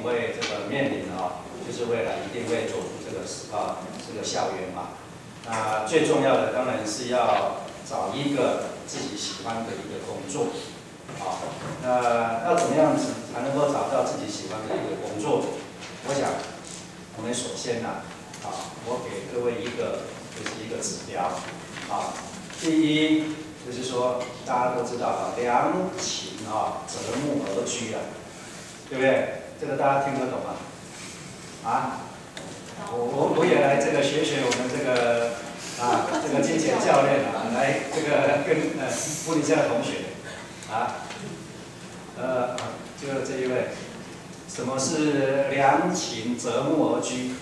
会这个面临就是未来一定会走出这个校园嘛。那最重要的当然是要找一个自己喜欢的一个工作，那要怎么样子才能够找到自己喜欢的一个工作？我想，我们首先我给各位一个指标，第一就是说大家都知道良禽择木而居对不对？这个大家听得懂吗？我也来这个学我们这个金钱教练来这个跟布里家的同学就这一位，什么是良禽择木而居？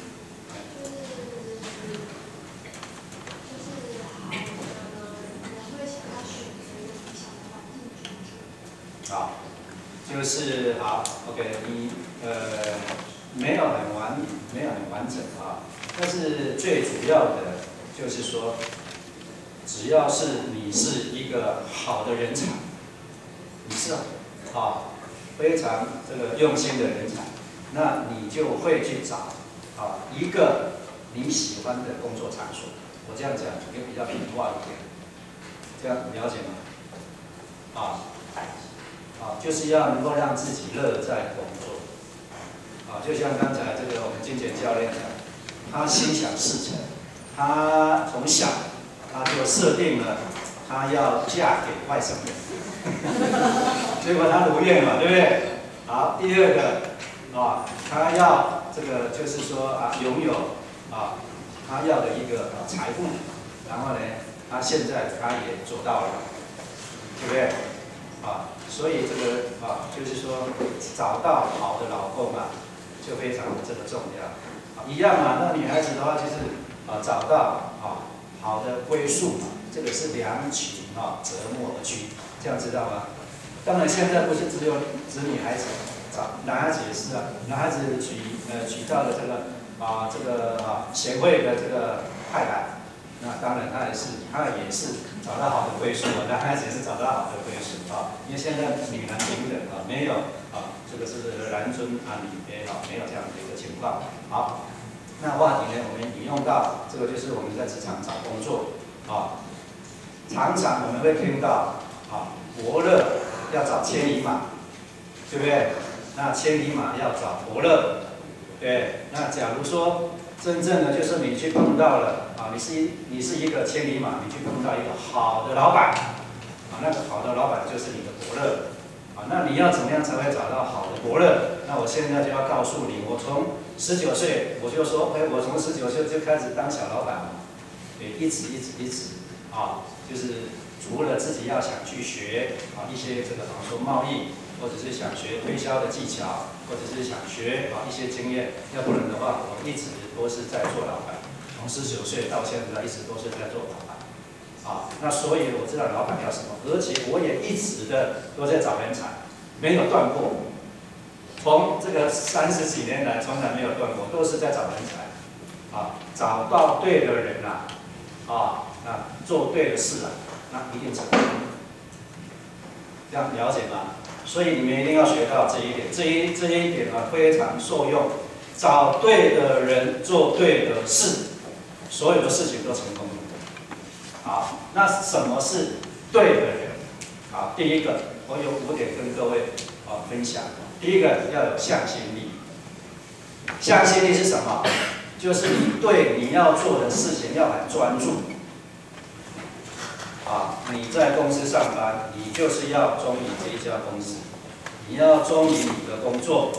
就是好 ，OK， 你没有很完整但是最主要的就是说，只要是你是一个好的人才，你是非常这个用心的人才，那你就会去找一个你喜欢的工作场所。我这样讲也比较平化一点，这样了解吗？就是要能够让自己乐在工作，就像刚才这个我们金钱教练讲，他心想事成，他从小他就设定了他要嫁给外省人，结果他如愿嘛，对不对？好，第二个他要这个就是说拥有他要的一个财富，然后呢，他现在他也做到了，对不对？所以这个就是说找到好的老公就非常这个重要。一样那女孩子的话就是找到好的归宿这个是良禽择木而居，这样知道吗？当然现在不是只女孩子，男孩子也是男孩子娶到了这个贤惠的这个太太，那当然他也是找到好的归宿，男孩子也是找到好的归宿因为现在女男平等没有这个是男尊女卑没有这样的一个情况。好，那话题呢，我们引用到这个就是我们在职场找工作常常我们会听到伯乐要找千里马，对不对？那千里马要找伯乐，对。那假如说真正的就是你去碰到了你是一个千里马，你去碰到一个好的老板那个好的老板就是你的伯乐那你要怎么样才会找到好的伯乐？那我现在就要告诉你，我从19岁我就说，我从19岁就开始当小老板一直就是除了自己要想去学一些这个说贸易，或者是想学推销的技巧，或者是想学一些经验，要不然的话，我一直都是在做老板，从19岁到现在一直都是在做老板那所以我知道老板要什么，而且我也一直都在找人才，没有断过。从这个30几年来，从来没有断过，都是在找人才找到对的人那做对的事那一定成功。这样了解吗？所以你们一定要学到这一点，这一点非常受用。找对的人，做对的事，所有的事情都成功了。好，那什么是对的人？第一个，我有5点跟各位分享。第一个要有向心力。向心力是什么？就是你对你要做的事情要很专注。你在公司上班，你就是要忠于这一家公司，你要忠于你的工作，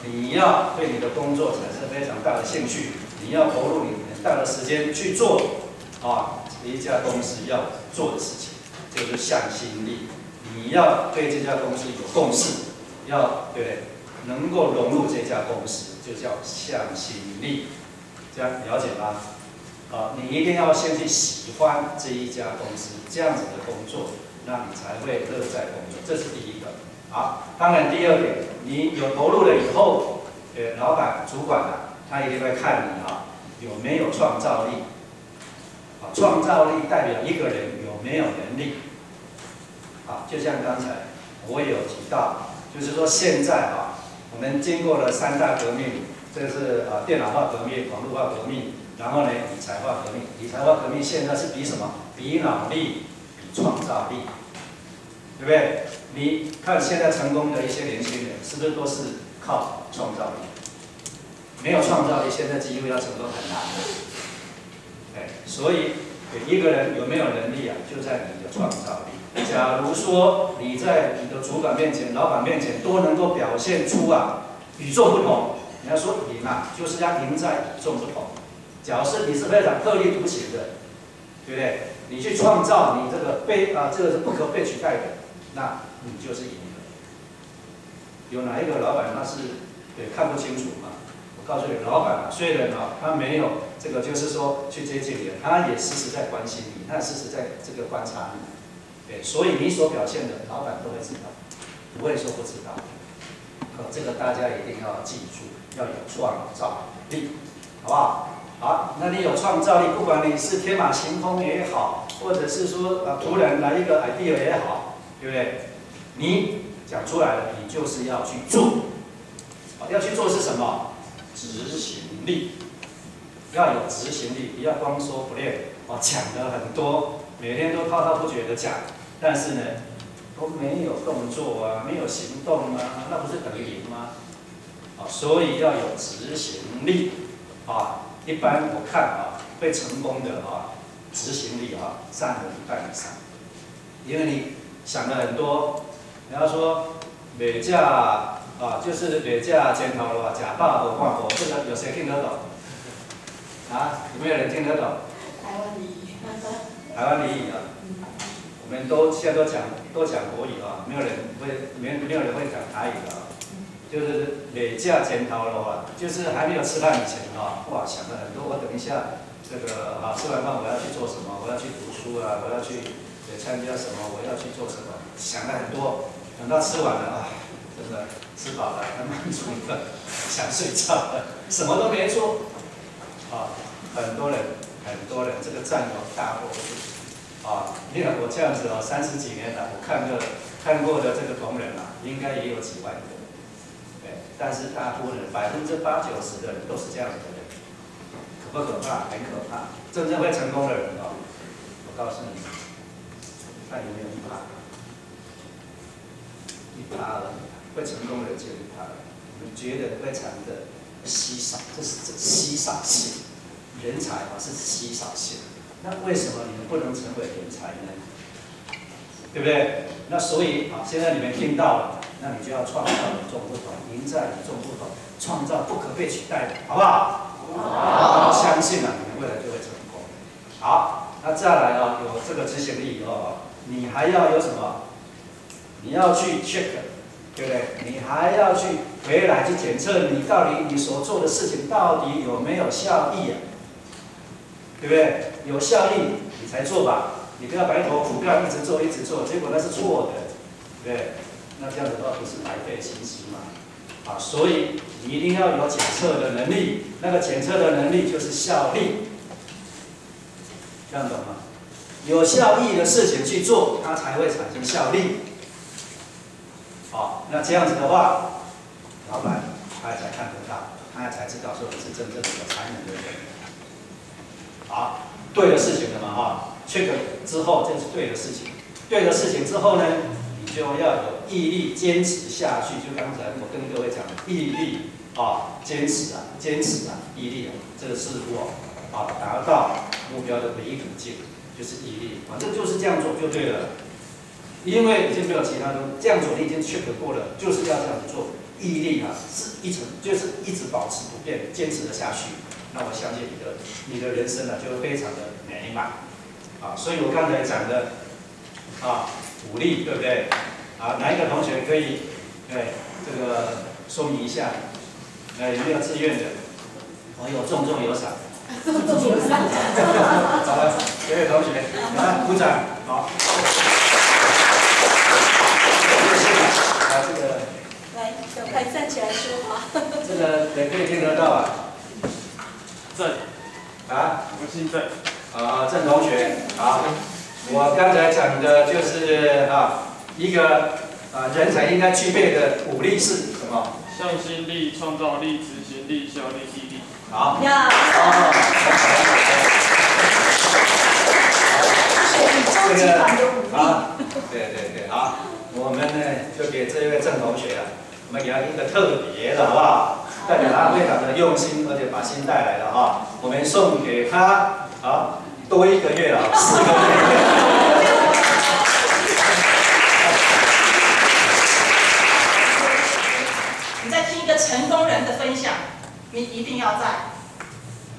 你要对你的工作产生非常大的兴趣，你要投入你很大的时间去做一家公司要做的事情，这个就是向心力。你要对这家公司有共识，对不对？能够融入这家公司，就叫向心力。这样了解吗？你一定要先去喜欢这一家公司这样子的工作，那你才会乐在工作，这是第一个。好，当然第二点，你有投入了以后，老板、主管他一定会看你有没有创造力。创造力代表一个人有没有能力。就像刚才我也有提到，就是说现在我们经过了3大革命，这是电脑化革命、网络化革命，然后呢理财化革命。理财化革命现在是比什么？比脑力，比创造力，对不对？你看现在成功的一些年轻人，是不是都是靠创造力？没有创造力，现在几乎要成功很难的。哎，所以一个人有没有能力啊，就在你的创造力。假如说你在你的主管面前、老板面前都能够表现出与众不同，你要说赢就是要赢在与众不同。假如是你是非常特立独行的，对不对？你去创造你这个这个是不可被取代的，那你就是赢了。有哪一个老板他是看不清楚吗？我告诉你，老板虽然他没有这个就是说去接近你，他也时时在关心你，他也时时在这个观察你。对，所以你所表现的，老板都会知道，不会说不知道。这个大家一定要记住，要有创造力，好不好？好，那你有创造力，不管你是天马行空也好，或者是说突然来一个 idea 也好，对不对？你讲出来了，你就是要去做。要去做是什么？执行力，要有执行力，不要光说不练。讲了很多，每天都滔滔不绝的讲，但是呢，都没有动作没有行动那不是等于零吗？所以要有执行力一般我看会成功的执行力占了1半以上，因为你想了很多，你要说每架就是每架前头的假霸和换货，这个有谁听得懂？有没有人听得懂？台湾俚语。台湾俚语我们现在都讲国语没有人会讲台语的就是每架前头的话，就是还没有吃饭以前想了很多。我等一下这个吃完饭我要去做什么？我要去读书我要去参加什么？我要去做什么？想了很多，等到吃完了真的吃饱了，很满足了，想睡觉了，什么都没做很多人这个占有大多数你看我这样子30几年了，我看过的这个同仁应该也有几万个。但是大多人80%、90%的人都是这样的人，可不可怕？很可怕。真正会成功的人我告诉你，看有没有1%，1%而已，会成功的人只有1%而已。我们觉得非常的稀少，这是稀少性，人才是稀少性。那为什么你们不能成为人才呢？对不对？那所以现在你们听到了。那你就要创造与众不同，赢在与众不同，创造不可被取代的，好不好？好。相信你们未来就会成功。好，那再来有这个执行力以后你还要有什么？你要去 check， 对不对？你还要去回来去检测你所做的事情到底有没有效益对不对？有效益你才做吧，你不要白头苦干一直做，结果那是错的，对不对？那这样子的话不是白费心机嘛？所以你一定要有检测的能力，那个检测的能力就是效力，这样懂吗？有效益的事情去做，它才会产生效力。那这样子的话，老板他才看得到，他才知道说你是真正的有才能的人。好，对的事情了嘛check 之后这是对的事情，对的事情之后呢？就要有毅力，坚持下去。就刚才我跟各位讲的毅力坚持毅力这个是我达到目标的唯一途径，就是毅力这就是这样做就对了。因为已经没有其他的，这样做你已经 check 过了，就是要这样子做。毅力是就是一直保持不变，坚持的下去。那我相信你的人生就会非常的美满所以我刚才讲的鼓励，对不对？哪一个同学可以这个说明一下？有没有自愿的？有重有赏。好了，各位同学，来鼓掌，好。这个来，小开站起来说话。这个也可以听得到郑我姓郑。郑同学，好。我刚才讲的就是一个人才应该具备的5力是什么？向心力、创造力、执行力、效率、毅力。好。呀。这个好，对，好，我们呢就给这位郑同学啊，我们给他一个特别的，好不好？代表他非常的用心，而且把心带来了哈。我们送给他啊多1个月了，4个月。你在听一个成功人的分享，你一定要在。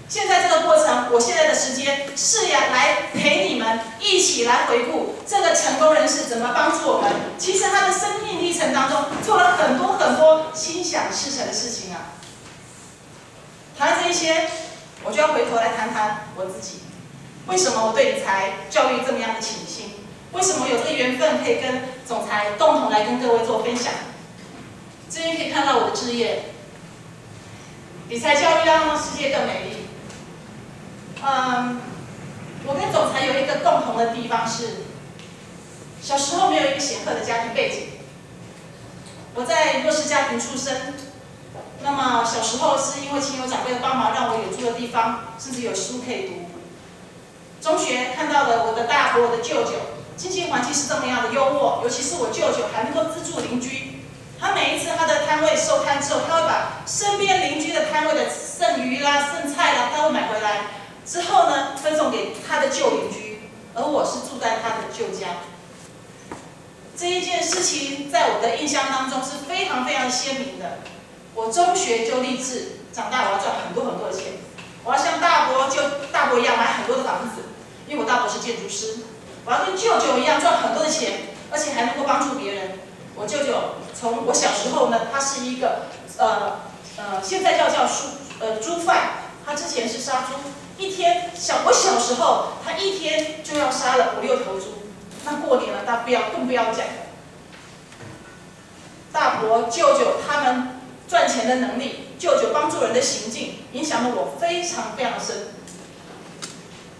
现在这个过程，我现在的时间是要来陪你们一起来回顾这个成功人士怎么帮助我们。其实他的生命历程当中做了很多心想事成的事情啊。谈这一些，我就要回头来谈谈我自己。为什么我对理财教育这么样的倾心？为什么有这个缘分可以跟总裁共同来跟各位做分享？这边可以看到我的志业，理财教育让世界更美丽。我跟总裁有一个共同的地方是，小时候没有一个显赫的家庭背景，我在弱势家庭出生。那么小时候是因为亲友长辈的帮忙，让我有住的地方，甚至有书可以读。中学看到了我的大伯、我的舅舅，经济环境是这么样的优渥，尤其是我舅舅还能够资助邻居。他每一次他的摊位收摊之后，他会把身边邻居的摊位的剩余啦、剩菜啦，他会买回来。之后呢，分送给他的旧邻居，而我是住在他的旧家。这一件事情在我的印象当中是非常鲜明的。我中学就立志，长大我要赚很多的钱，我要像大伯一样买很多的房子，因为我大伯是建筑师。我要跟舅舅一样赚很多的钱，而且还能够帮助别人。我舅舅从我小时候呢，他是一个现在叫猪贩，他之前是杀猪。我小时候，他一天就要杀了5、6头猪。那过年了，更不要讲了。大伯、舅舅他们赚钱的能力，舅舅帮助人的行径，影响了我非常深。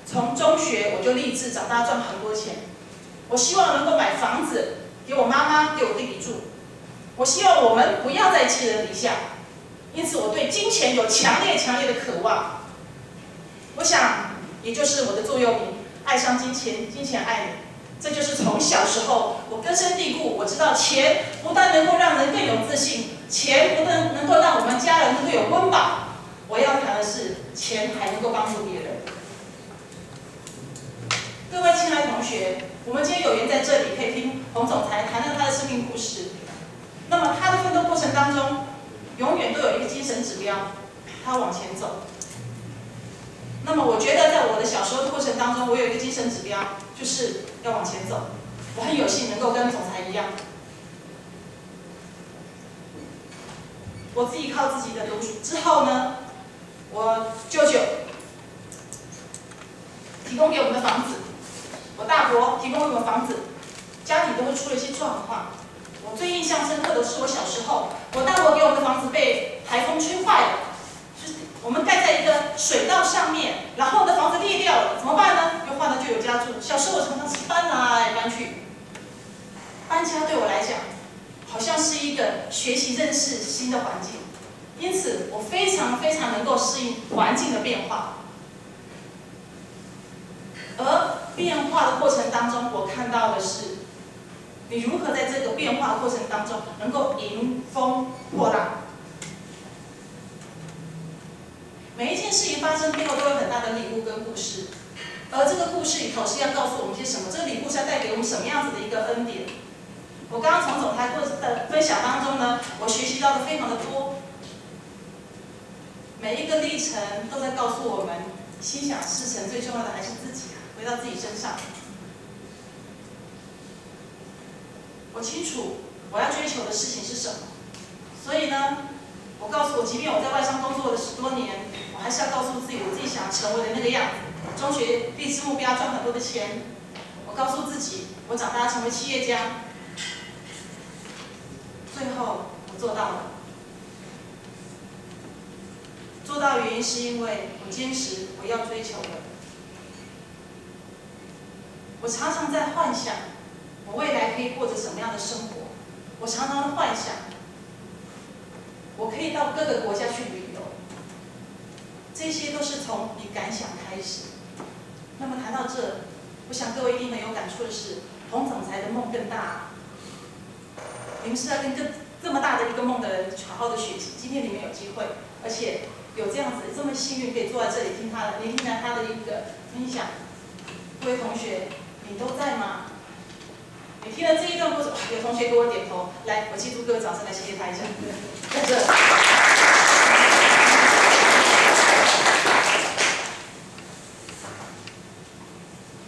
从中学我就立志长大赚很多钱，我希望能够买房子给我妈妈、给我弟弟住。我希望我们不要再寄人篱下，因此我对金钱有强烈的渴望。我想，也就是我的座右铭：爱上金钱，金钱爱你。这就是从小时候我根深蒂固，我知道钱不但能够让人更有自信，钱不但能够让我们家人能够有温饱，我要谈的是，钱还能够帮助别人。各位亲爱的同学，我们今天有缘在这里可以听洪总裁谈谈他的生命故事。那么他的奋斗过程当中，永远都有一个精神指标，他往前走。那么我觉得在我的小时候的过程当中，我有一个精神指标，就是要往前走。我很有幸能够跟总裁一样，我自己靠自己的读书之后呢，我舅舅提供给我们的房子，我大伯提供给我们房子，家里都会出了一些状况。我最印象深刻的是我小时候，我大伯给我们的房子被台风吹坏了。我们盖在一个水道上面，然后呢房子裂掉了，怎么办呢？又换了就有家住。小时候我常常是搬来搬去，搬家对我来讲，好像是一个学习认识新的环境，因此我非常能够适应环境的变化。而变化的过程当中，我看到的是，你如何在这个变化的过程当中能够迎风破浪。每一件事情发生背后都有很大的礼物跟故事，而这个故事里头是要告诉我们些什么？这个礼物是要带给我们什么样子的一个恩典？我刚刚从总裁的分享当中呢，我学习到的非常的多。每一个历程都在告诉我们，心想事成最重要的还是自己啊，回到自己身上。我清楚我要追求的事情是什么，所以呢，我告诉我，即便我在外商工作了10多年，我还是要告诉自己，我自己想成为的那个样子。中学立志目标赚很多的钱，我告诉自己，我长大成为企业家。最后我做到了，做到的原因是因为我坚持我要追求的。我常常在幻想，我未来可以过着什么样的生活。我常常幻想，我可以到各个国家去旅游，这些都是从你敢想开始。那么谈到这，我想各位一定很有感触的是，洪总裁的梦更大。你们是要跟这么大的一个梦的人好好的学习。今天你们有机会，而且有这样子这么幸运可以坐在这里听他的一个分享。各位同学，你都在吗？你听了这一段故事，有同学给我点头，来，我记住各位掌声来谢谢他一下，在这。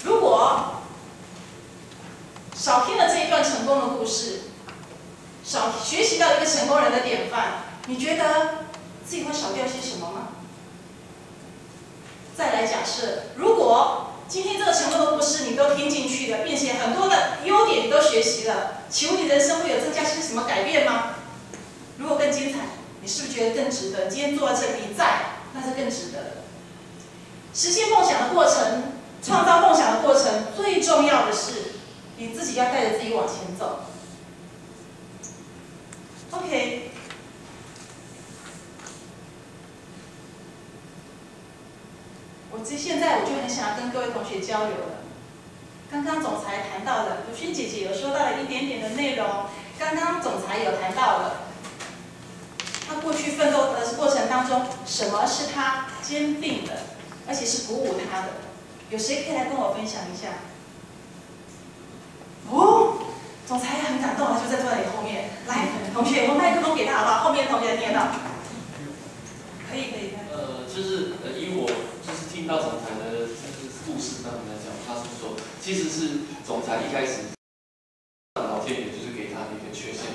如果少听了这一段成功的故事，少学习到一个成功人的典范，你觉得自己会少掉些什么吗？再来假设，如果今天这个成功的故事你都听进去了，并且很多的优点你都学习了，请问你人生会有增加些什么改变吗？如果更精彩，你是不是觉得更值得？今天坐在这里，你在，那是更值得的。实现梦想的过程，创造梦想的过程，最重要的是你自己要带着自己往前走。OK。现在我就很想要跟各位同学交流了。刚刚总裁谈到了，鲁迅姐姐有说到了一点点的内容。刚刚总裁有谈到了，他过去奋斗的过程当中，什么是他坚定的，而且是鼓舞他的？有谁可以来跟我分享一下？哦，总裁很感动啊，就在坐在你后面。来，同学，我们麦克风给他好不好？后面的同学听得到。可以。就是以我就是听到总裁的就是故事上面来讲，他是说，其实是总裁一开始，老天爷就是给他一个缺陷，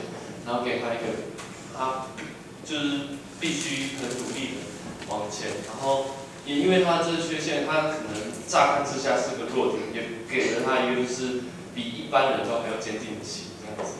然后给他一个他就是必须很努力的往前，然后也因为他这个缺陷，他可能乍看之下是个弱点，也给了他一个就是比一般人都还要坚定的心这样子。